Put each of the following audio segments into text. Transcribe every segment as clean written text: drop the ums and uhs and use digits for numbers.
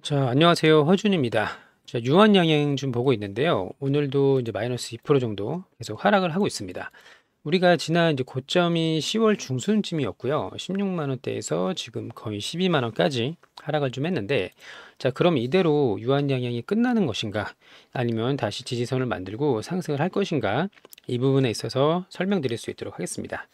자, 안녕하세요. 허준입니다. 자, 유한양행 좀 보고 있는데요. 오늘도 이제 마이너스 2% 정도 계속 하락을 하고 있습니다. 우리가 지난 이제 고점이 10월 중순쯤이었고요. 16만 원대에서 지금 거의 12만 원까지 하락을 좀 했는데, 자, 그럼 이대로 유한양행이 끝나는 것인가? 아니면 다시 지지선을 만들고 상승을 할 것인가? 이 부분에 있어서 설명드릴 수 있도록 하겠습니다.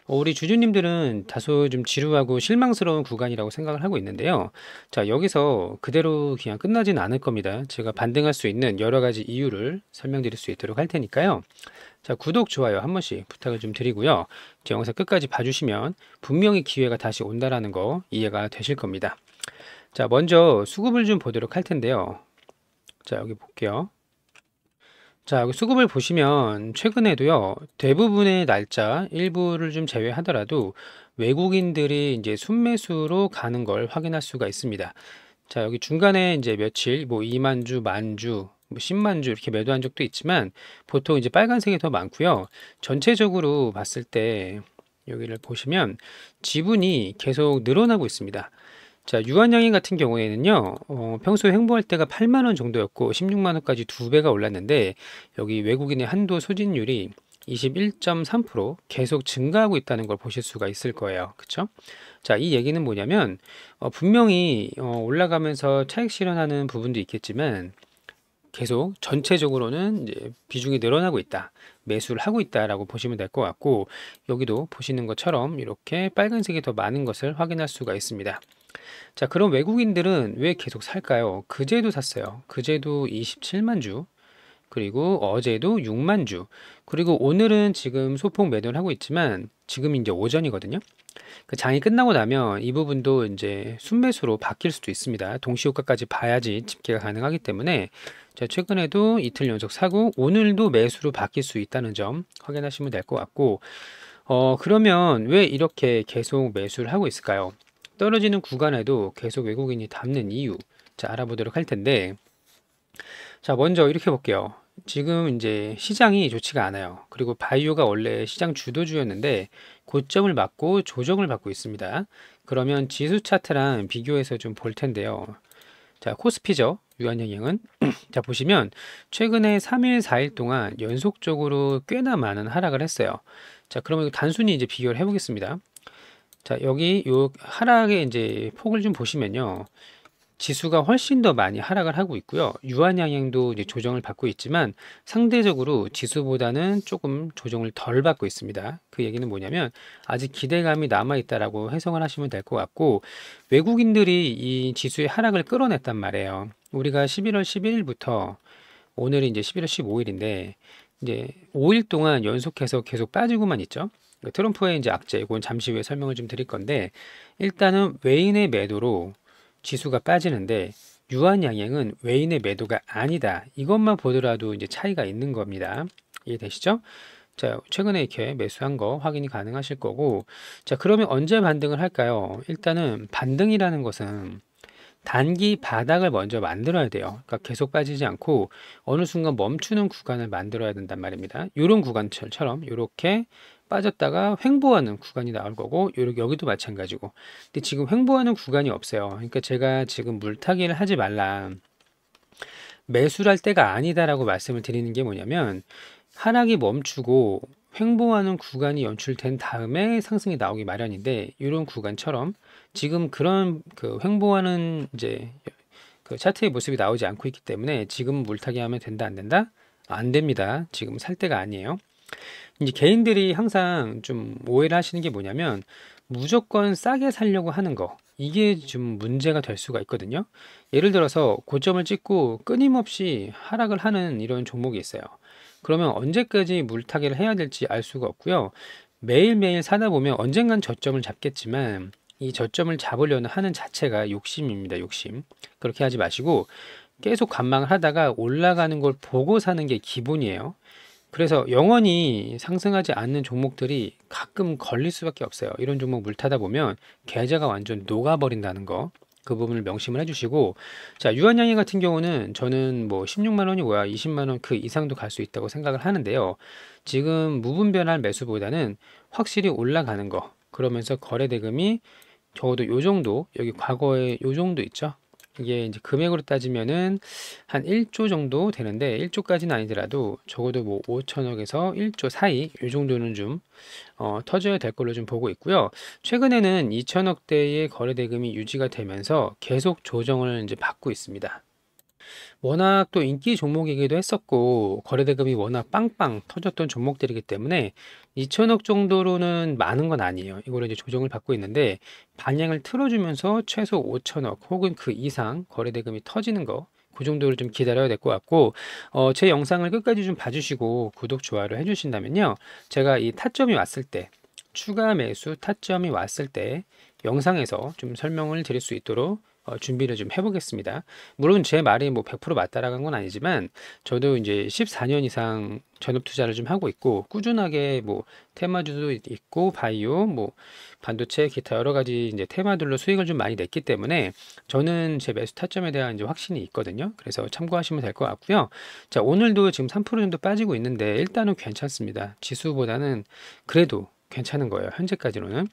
우리 주주님들은 다소 좀 지루하고 실망스러운 구간이라고 생각을 하고 있는데요. 자, 여기서 그대로 그냥 끝나진 않을 겁니다. 제가 반등할 수 있는 여러 가지 이유를 설명드릴 수 있도록 할 테니까요. 자, 구독, 좋아요 한 번씩 부탁을 좀 드리고요. 제 영상 끝까지 봐주시면 분명히 기회가 다시 온다라는 거 이해가 되실 겁니다. 자, 먼저 수급을 좀 보도록 할 텐데요. 자, 여기 볼게요. 자, 여기 수급을 보시면 최근에도요, 대부분의 날짜 일부를 좀 제외하더라도 외국인들이 이제 순매수로 가는 걸 확인할 수가 있습니다. 자, 여기 중간에 이제 며칠, 뭐 2만 주, 만 주, 뭐 10만 주 이렇게 매도한 적도 있지만 보통 이제 빨간색이 더 많고요. 전체적으로 봤을 때 여기를 보시면 지분이 계속 늘어나고 있습니다. 자, 유한양행 같은 경우에는요, 평소에 횡보할 때가 8만 원 정도였고 16만 원까지 두 배가 올랐는데 여기 외국인의 한도 소진율이 21.3% 계속 증가하고 있다는 걸 보실 수가 있을 거예요. 그쵸? 자, 이 얘기는 뭐냐면 분명히 올라가면서 차익 실현하는 부분도 있겠지만 계속 전체적으로는 이제 비중이 늘어나고 있다. 매수를 하고 있다라고 보시면 될 것 같고 여기도 보시는 것처럼 이렇게 빨간색이 더 많은 것을 확인할 수가 있습니다. 자, 그럼 외국인들은 왜 계속 살까요? 그제도 샀어요. 그제도 27만 주, 그리고 어제도 6만 주, 그리고 오늘은 지금 소폭 매도를 하고 있지만 지금 이제 오전이거든요. 그 장이 끝나고 나면 이 부분도 이제 순매수로 바뀔 수도 있습니다. 동시효과까지 봐야지 집계가 가능하기 때문에 자, 최근에도 이틀 연속 사고 오늘도 매수로 바뀔 수 있다는 점 확인하시면 될 것 같고 그러면 왜 이렇게 계속 매수를 하고 있을까요? 떨어지는 구간에도 계속 외국인이 담는 이유 자 알아보도록 할 텐데 자 먼저 이렇게 볼게요. 지금 이제 시장이 좋지가 않아요. 그리고 바이오가 원래 시장 주도주였는데 고점을 맞고 조정을 받고 있습니다. 그러면 지수 차트랑 비교해서 좀 볼 텐데요. 자, 코스피죠. 유한양행은 자 보시면 최근에 3일 4일 동안 연속적으로 꽤나 많은 하락을 했어요. 자, 그러면 단순히 이제 비교를 해보겠습니다. 자, 여기 요 하락의 이제 폭을 좀 보시면요. 지수가 훨씬 더 많이 하락을 하고 있고요. 유한양행도 이제 조정을 받고 있지만 상대적으로 지수보다는 조금 조정을 덜 받고 있습니다. 그 얘기는 뭐냐면 아직 기대감이 남아 있다라고 해석을 하시면 될 것 같고 외국인들이 이 지수의 하락을 끌어냈단 말이에요. 우리가 11월 11일부터 오늘이 이제 11월 15일인데 이제 5일 동안 연속해서 계속 빠지고만 있죠. 트럼프의 이제 악재, 이건 잠시 후에 설명을 좀 드릴 건데 일단은 외인의 매도로 지수가 빠지는데 유한양행은 외인의 매도가 아니다. 이것만 보더라도 이제 차이가 있는 겁니다. 이해되시죠? 자, 최근에 이렇게 매수한 거 확인이 가능하실 거고 자, 그러면 언제 반등을 할까요? 일단은 반등이라는 것은 단기 바닥을 먼저 만들어야 돼요. 그러니까 계속 빠지지 않고 어느 순간 멈추는 구간을 만들어야 된단 말입니다. 이런 구간처럼 이렇게 빠졌다가 횡보하는 구간이 나올 거고 여기도 마찬가지고 근데 지금 횡보하는 구간이 없어요. 그러니까 제가 지금 물타기를 하지 말라 매수를 할 때가 아니다라고 말씀을 드리는 게 뭐냐면 하락이 멈추고 횡보하는 구간이 연출된 다음에 상승이 나오기 마련인데 이런 구간처럼 지금 그런 그 횡보하는 이제 그 차트의 모습이 나오지 않고 있기 때문에 지금 물타기 하면 된다 안 된다? 안 됩니다. 지금 살 때가 아니에요. 이제 개인들이 항상 좀 오해를 하시는 게 뭐냐면 무조건 싸게 살려고 하는 거 이게 좀 문제가 될 수가 있거든요. 예를 들어서 고점을 찍고 끊임없이 하락을 하는 이런 종목이 있어요. 그러면 언제까지 물타기를 해야 될지 알 수가 없고요. 매일매일 사다 보면 언젠간 저점을 잡겠지만 이 저점을 잡으려는 하는 자체가 욕심입니다. 욕심. 그렇게 하지 마시고 계속 관망을 하다가 올라가는 걸 보고 사는 게 기본이에요. 그래서 영원히 상승하지 않는 종목들이 가끔 걸릴 수밖에 없어요. 이런 종목 물타다 보면 계좌가 완전 녹아버린다는 거. 그 부분을 명심을 해주시고 자 유한양행 같은 경우는 저는 뭐 16만 원이 뭐야 20만 원 그 이상도 갈 수 있다고 생각을 하는데요. 지금 무분별한 매수보다는 확실히 올라가는 거 그러면서 거래 대금이 적어도 요 정도 여기 과거에 요 정도 있죠. 이게 이제 금액으로 따지면은 한 1조 정도 되는데 1조까지는 아니더라도 적어도 뭐 5천억에서 1조 사이 이 정도는 좀 터져야 될 걸로 좀 보고 있고요. 최근에는 2천억대의 거래 대금이 유지가 되면서 계속 조정을 이제 받고 있습니다. 워낙 또 인기 종목이기도 했었고 거래 대금이 워낙 빵빵 터졌던 종목들이기 때문에 2천억 정도로는 많은 건 아니에요. 이거를 이제 조정을 받고 있는데 반향을 틀어주면서 최소 5천억 혹은 그 이상 거래 대금이 터지는 거 그 정도를 좀 기다려야 될 것 같고 제 영상을 끝까지 좀 봐주시고 구독 좋아요를 해주신다면요, 제가 이 타점이 왔을 때 추가 매수 타점이 왔을 때 영상에서 좀 설명을 드릴 수 있도록 준비를 좀 해보겠습니다. 물론 제 말이 뭐 100% 맞다라는 건 아니지만 저도 이제 14년 이상 전업 투자를 좀 하고 있고 꾸준하게 뭐 테마주도 있고 바이오 뭐 반도체 기타 여러 가지 이제 테마들로 수익을 좀 많이 냈기 때문에 저는 제 매수 타점에 대한 이제 확신이 있거든요. 그래서 참고하시면 될 것 같고요. 자, 오늘도 지금 3% 정도 빠지고 있는데 일단은 괜찮습니다. 지수보다는 그래도 괜찮은 거예요. 현재까지로는.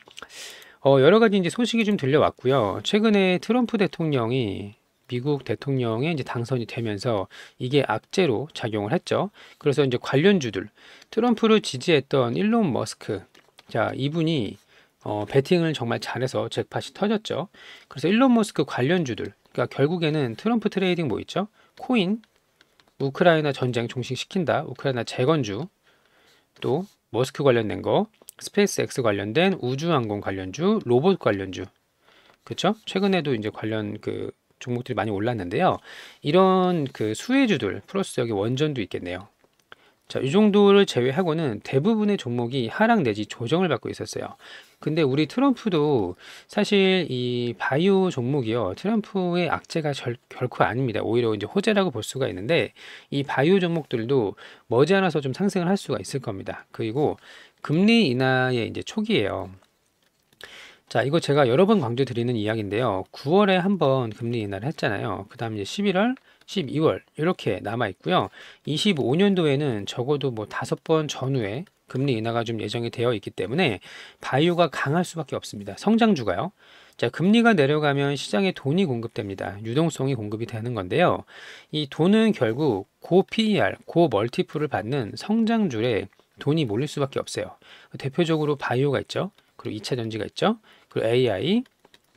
여러 가지 이제 소식이 좀 들려왔고요. 최근에 트럼프 대통령이 미국 대통령에 이제 당선이 되면서 이게 악재로 작용을 했죠. 그래서 이제 관련주들, 트럼프를 지지했던 일론 머스크, 자, 이분이 배팅을 정말 잘해서 잭팟이 터졌죠. 그래서 일론 머스크 관련주들, 그러니까 결국에는 트럼프 트레이딩 뭐 있죠? 코인, 우크라이나 전쟁 종식시킨다, 우크라이나 재건주, 또 머스크 관련된 거, 스페이스X 관련된 우주항공 관련주, 로봇 관련주, 그렇죠? 최근에도 이제 관련 그 종목들이 많이 올랐는데요. 이런 그 수혜주들 플러스 여기 원전도 있겠네요. 자, 이 정도를 제외하고는 대부분의 종목이 하락 내지 조정을 받고 있었어요. 근데 우리 트럼프도 사실 이 바이오 종목이요, 트럼프의 악재가 결코 아닙니다. 오히려 이제 호재라고 볼 수가 있는데 이 바이오 종목들도 머지않아서 좀 상승을 할 수가 있을 겁니다. 그리고 금리 인하의 이제 초기예요. 자, 이거 제가 여러 번 강조드리는 이야기인데요. 9월에 한번 금리 인하를 했잖아요. 그 다음 이제 11월, 12월 이렇게 남아 있고요. 25년도에는 적어도 뭐 5번 전후에 금리 인하가 좀 예정이 되어 있기 때문에 바이오가 강할 수밖에 없습니다. 성장주가요. 자, 금리가 내려가면 시장에 돈이 공급됩니다. 유동성이 공급이 되는 건데요. 이 돈은 결국 고 PER, 고 멀티플을 받는 성장주에 돈이 몰릴 수밖에 없어요. 대표적으로 바이오가 있죠. 그리고 2차 전지가 있죠. 그리고 AI,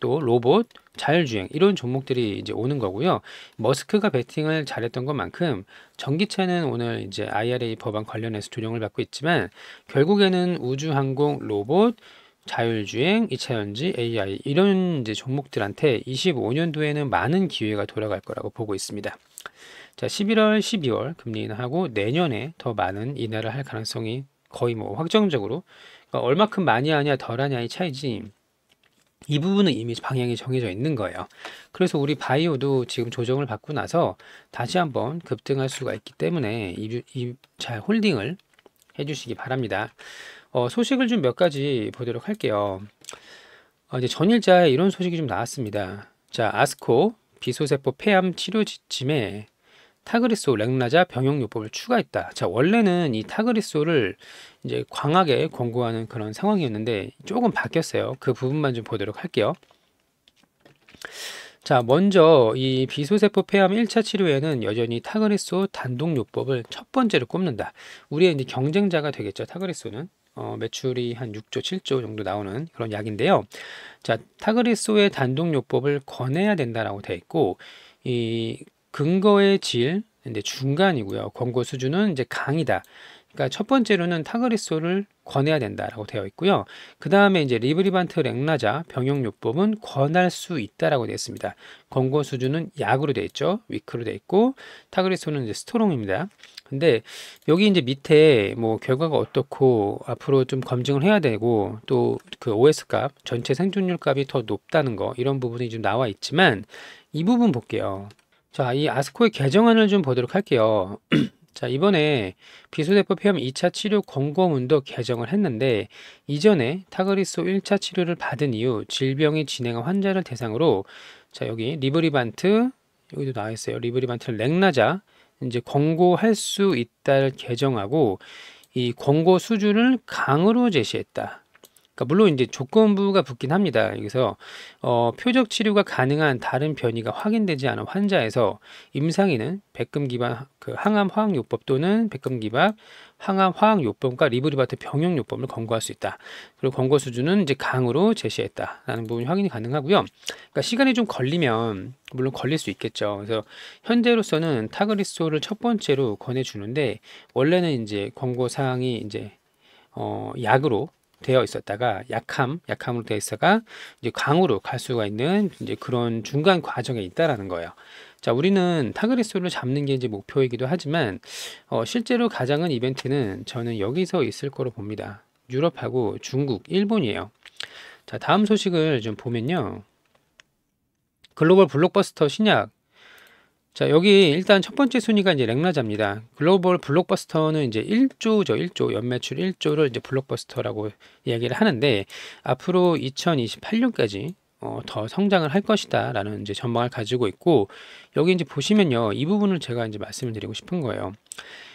또 로봇, 자율주행 이런 종목들이 이제 오는 거고요. 머스크가 베팅을 잘했던 것만큼 전기차는 오늘 이제 IRA 법안 관련해서 조정을 받고 있지만 결국에는 우주항공, 로봇, 자율주행, 2차 전지, AI 이런 이제 종목들한테 25년도에는 많은 기회가 돌아갈 거라고 보고 있습니다. 자, 11월, 12월 금리 인하하고 내년에 더 많은 인하를 할 가능성이 거의 뭐 확정적으로, 그러니까 얼마큼 많이 하냐 덜 하냐의 차이지 이 부분은 이미 방향이 정해져 있는 거예요. 그래서 우리 바이오도 지금 조정을 받고 나서 다시 한번 급등할 수가 있기 때문에 잘 홀딩을 해주시기 바랍니다. 소식을 좀 몇 가지 보도록 할게요. 이제 전일자에 이런 소식이 좀 나왔습니다. 자, 아스코 비소세포 폐암 치료 지침에 타그리소, 렉나자 병용요법을 추가했다. 자, 원래는 이 타그리소를 이제 광하게 권고하는 그런 상황이었는데 조금 바뀌었어요. 그 부분만 좀 보도록 할게요. 자, 먼저 이 비소세포 폐암 1차 치료에는 여전히 타그리소 단독요법을 첫 번째로 꼽는다. 우리의 이제 경쟁자가 되겠죠. 타그리소는 매출이 한 6조, 7조 정도 나오는 그런 약인데요. 자, 타그리소의 단독요법을 권해야 된다라고 되어 있고 이 근거의 질, 이제 중간이고요. 권고 수준은 이제 강이다. 그러니까 첫 번째로는 타그리소를 권해야 된다라고 되어 있고요. 그 다음에 이제 리브리반트 렉나자 병용요법은 권할 수 있다라고 되어 있습니다. 권고 수준은 약으로 되어 있죠. 위크로 되어 있고 타그리소는 이제 스트롱입니다. 근데 여기 이제 밑에 뭐 결과가 어떻고 앞으로 좀 검증을 해야 되고 또 그 OS 값, 전체 생존율 값이 더 높다는 거 이런 부분이 좀 나와 있지만 이 부분 볼게요. 자, 이 아스코의 개정안을 좀 보도록 할게요. 자, 이번에 비소세포 폐암 2차 치료 권고문도 개정을 했는데 이전에 타그리소 1차 치료를 받은 이후 질병이 진행한 환자를 대상으로 자, 여기 리브리반트 여기도 나와 있어요. 리브리반트 렉나자 이제 권고할 수 있다를 개정하고 이 권고 수준을 강으로 제시했다. 그러니까 물론 이제 조건부가 붙긴 합니다. 여기서 표적 치료가 가능한 다른 변이가 확인되지 않은 환자에서 임상인은 백금 기반 그 항암 화학요법 또는 백금 기반 항암 화학요법과 리브리바트 병용요법을 권고할 수 있다. 그리고 권고 수준은 이제 강으로 제시했다라는 부분이 확인이 가능하고요. 그러니까 시간이 좀 걸리면 물론 걸릴 수 있겠죠. 그래서 현재로서는 타그리소를 첫 번째로 권해주는데 원래는 이제 권고 사항이 이제 약으로 되어 있었다가 약함으로 되어 있다가 이제 강으로 갈 수가 있는 이제 그런 중간 과정에 있다라는 거예요. 자, 우리는 타그리소를 잡는 게 이제 목표이기도 하지만 실제로 가장한 이벤트는 저는 여기서 있을 거로 봅니다. 유럽하고 중국, 일본이에요. 자, 다음 소식을 좀 보면요. 글로벌 블록버스터 신약. 자, 여기 일단 첫 번째 순위가 이제 렉나자입니다. 글로벌 블록버스터는 이제 1조죠. 1조. 연매출 1조를 이제 블록버스터라고 이야기를 하는데 앞으로 2028년까지 더 성장을 할 것이다 라는 이제 전망을 가지고 있고 여기 이제 보시면요. 이 부분을 제가 이제 말씀을 드리고 싶은 거예요.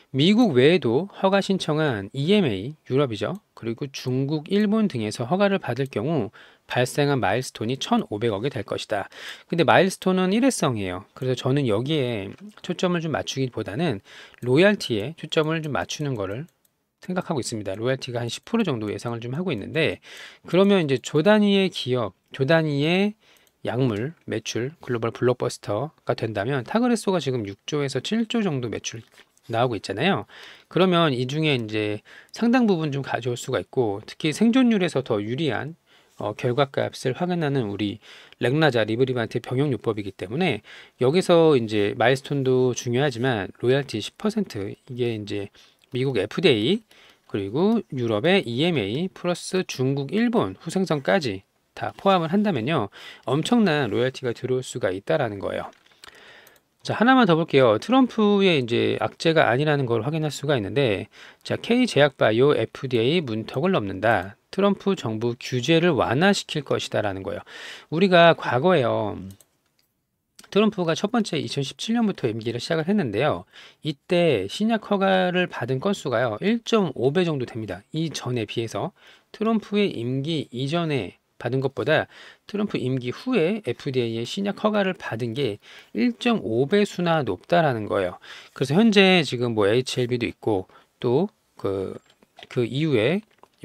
미국 외에도 허가 신청한 EMA, 유럽이죠. 그리고 중국, 일본 등에서 허가를 받을 경우 발생한 마일스톤이 1,500억이 될 것이다. 근데 마일스톤은 일회성이에요. 그래서 저는 여기에 초점을 좀 맞추기보다는 로얄티에 초점을 좀 맞추는 거를 생각하고 있습니다. 로얄티가 한 10% 정도 예상을 좀 하고 있는데 그러면 이제 조 단위의 기업, 조 단위의 약물 매출 글로벌 블록버스터가 된다면 타그레소가 지금 6조에서 7조 정도 매출 나오고 있잖아요. 그러면 이 중에 이제 상당 부분 좀 가져올 수가 있고 특히 생존율에서 더 유리한 결과값을 확인하는 우리 렉나자 리브리반트 병용요법이기 때문에 여기서 이제 마일스톤도 중요하지만 로얄티 10% 이게 이제 미국 FDA 그리고 유럽의 EMA 플러스 중국, 일본 후생선까지 다 포함을 한다면요 엄청난 로얄티가 들어올 수가 있다라는 거예요. 자, 하나만 더 볼게요. 트럼프의 이제 악재가 아니라는 걸 확인할 수가 있는데, 자, K제약바이오 FDA 문턱을 넘는다. 트럼프 정부 규제를 완화시킬 것이다라는 거예요. 우리가 과거에요. 트럼프가 첫 번째 2017년부터 임기를 시작을 했는데요. 이때 신약 허가를 받은 건수가요. 1.5배 정도 됩니다. 이전에 비해서 트럼프의 임기 이전에 받은 것보다 트럼프 임기 후에 FDA의 신약 허가를 받은 게 1.5배 수나 높다라는 거예요. 그래서 현재 지금 뭐 HLB도 있고 또 그 이후에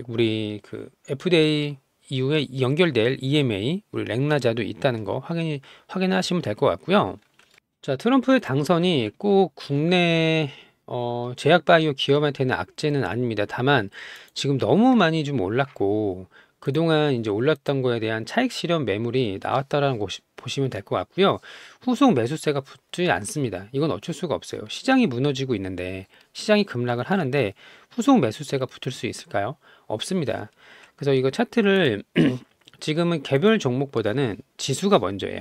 우리 그 FDA 이후에 연결될 EMA, 우리 렉나자도 있다는 거 확인하시면 될 것 같고요. 자, 트럼프의 당선이 꼭 국내 제약바이오 기업한테는 악재는 아닙니다. 다만 지금 너무 많이 좀 올랐고 그동안 이제 올랐던 거에 대한 차익 실현 매물이 나왔다라는 거 보시면 될 것 같고요. 후속 매수세가 붙지 않습니다. 이건 어쩔 수가 없어요. 시장이 무너지고 있는데 시장이 급락을 하는데 후속 매수세가 붙을 수 있을까요? 없습니다. 그래서 이거 차트를 지금은 개별 종목보다는 지수가 먼저예요.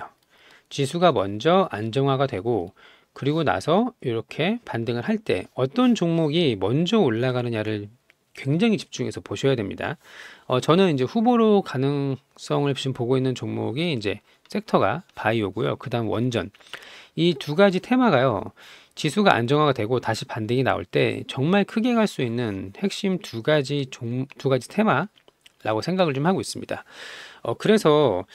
지수가 먼저 안정화가 되고 그리고 나서 이렇게 반등을 할 때 어떤 종목이 먼저 올라가느냐를 굉장히 집중해서 보셔야 됩니다. 저는 이제 후보로 가능성을 지금 보고 있는 종목이 이제 섹터가 바이오고요. 그 다음 원전. 이 두 가지 테마가요. 지수가 안정화가 되고 다시 반등이 나올 때 정말 크게 갈 수 있는 핵심 두 가지 테마라고 생각을 좀 하고 있습니다. 그래서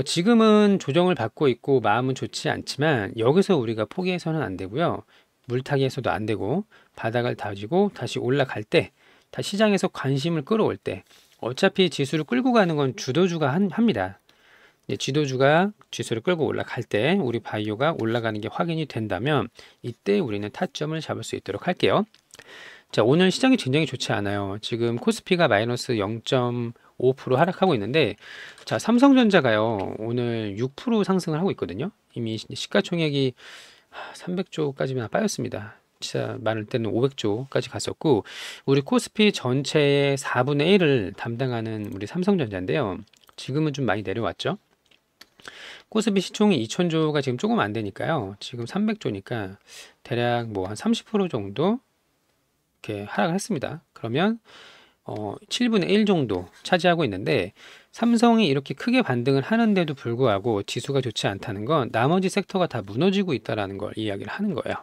지금은 조정을 받고 있고 마음은 좋지 않지만 여기서 우리가 포기해서는 안 되고요. 물타기해서도 안 되고 바닥을 다지고 다시 올라갈 때 다시 시장에서 관심을 끌어올 때 어차피 지수를 끌고 가는 건 주도주가 합니다. 지도주가 지수를 끌고 올라갈 때 우리 바이오가 올라가는 게 확인이 된다면 이때 우리는 타점을 잡을 수 있도록 할게요. 자, 오늘 시장이 굉장히 좋지 않아요. 지금 코스피가 마이너스 0.5% 하락하고 있는데 자, 삼성전자가요 오늘 6% 상승을 하고 있거든요. 이미 시가총액이 300조까지만 빠졌습니다. 진짜 많을 때는 500조까지 갔었고 우리 코스피 전체의 4분의 1을 담당하는 우리 삼성전자인데요. 지금은 좀 많이 내려왔죠. 코스피 시총이 2000조가 지금 조금 안 되니까요. 지금 300조니까 대략 뭐 한 30% 정도 이렇게 하락을 했습니다. 그러면 7분의 1 정도 차지하고 있는데 삼성이 이렇게 크게 반등을 하는데도 불구하고 지수가 좋지 않다는 건 나머지 섹터가 다 무너지고 있다라는 걸 이야기를 하는 거예요.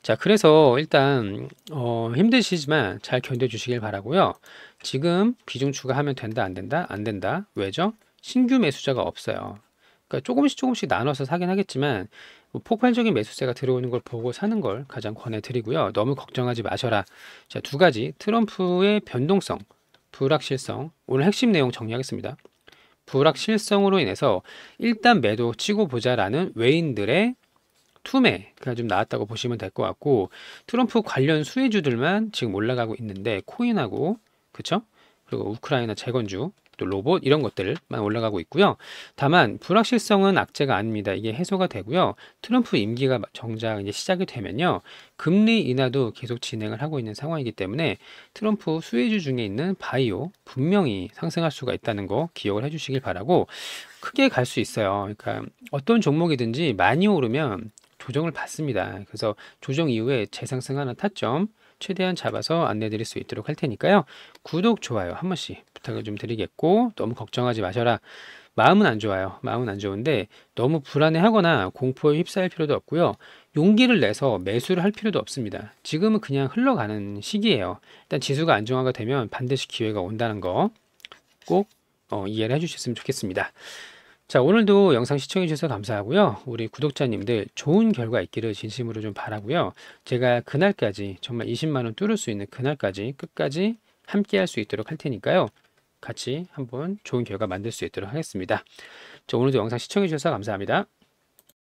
자, 그래서 일단 힘드시지만 잘 견뎌주시길 바라고요. 지금 비중 추가하면 된다, 안 된다? 안 된다. 왜죠? 신규 매수자가 없어요. 그러니까 조금씩 나눠서 사긴 하겠지만 뭐 폭발적인 매수세가 들어오는 걸 보고 사는 걸 가장 권해드리고요. 너무 걱정하지 마셔라. 자, 두 가지. 트럼프의 변동성, 불확실성. 오늘 핵심 내용 정리하겠습니다. 불확실성으로 인해서 일단 매도 치고 보자라는 외인들의 투매가 좀 나왔다고 보시면 될 것 같고, 트럼프 관련 수혜주들만 지금 올라가고 있는데 코인하고, 그쵸? 그리고 우크라이나 재건주, 또 로봇 이런 것들만 올라가고 있고요. 다만 불확실성은 악재가 아닙니다. 이게 해소가 되고요. 트럼프 임기가 정작 이제 시작이 되면요, 금리 인하도 계속 진행을 하고 있는 상황이기 때문에 트럼프 수혜주 중에 있는 바이오 분명히 상승할 수가 있다는 거 기억을 해주시길 바라고, 크게 갈 수 있어요. 그러니까 어떤 종목이든지 많이 오르면 조정을 받습니다. 그래서 조정 이후에 재상승하는 타점 최대한 잡아서 안내 드릴 수 있도록 할 테니까요. 구독, 좋아요 한 번씩 부탁을 좀 드리겠고, 너무 걱정하지 마셔라. 마음은 안 좋아요. 마음은 안 좋은데 너무 불안해하거나 공포에 휩싸일 필요도 없고요. 용기를 내서 매수를 할 필요도 없습니다. 지금은 그냥 흘러가는 시기예요. 일단 지수가 안정화가 되면 반드시 기회가 온다는 거 꼭 이해를 해주셨으면 좋겠습니다. 자, 오늘도 영상 시청해 주셔서 감사하고요. 우리 구독자님들 좋은 결과 있기를 진심으로 좀 바라고요. 제가 그날까지 정말 20만 원 뚫을 수 있는 그날까지 끝까지 함께 할 수 있도록 할 테니까요. 같이 한번 좋은 결과 만들 수 있도록 하겠습니다. 자, 오늘도 영상 시청해 주셔서 감사합니다.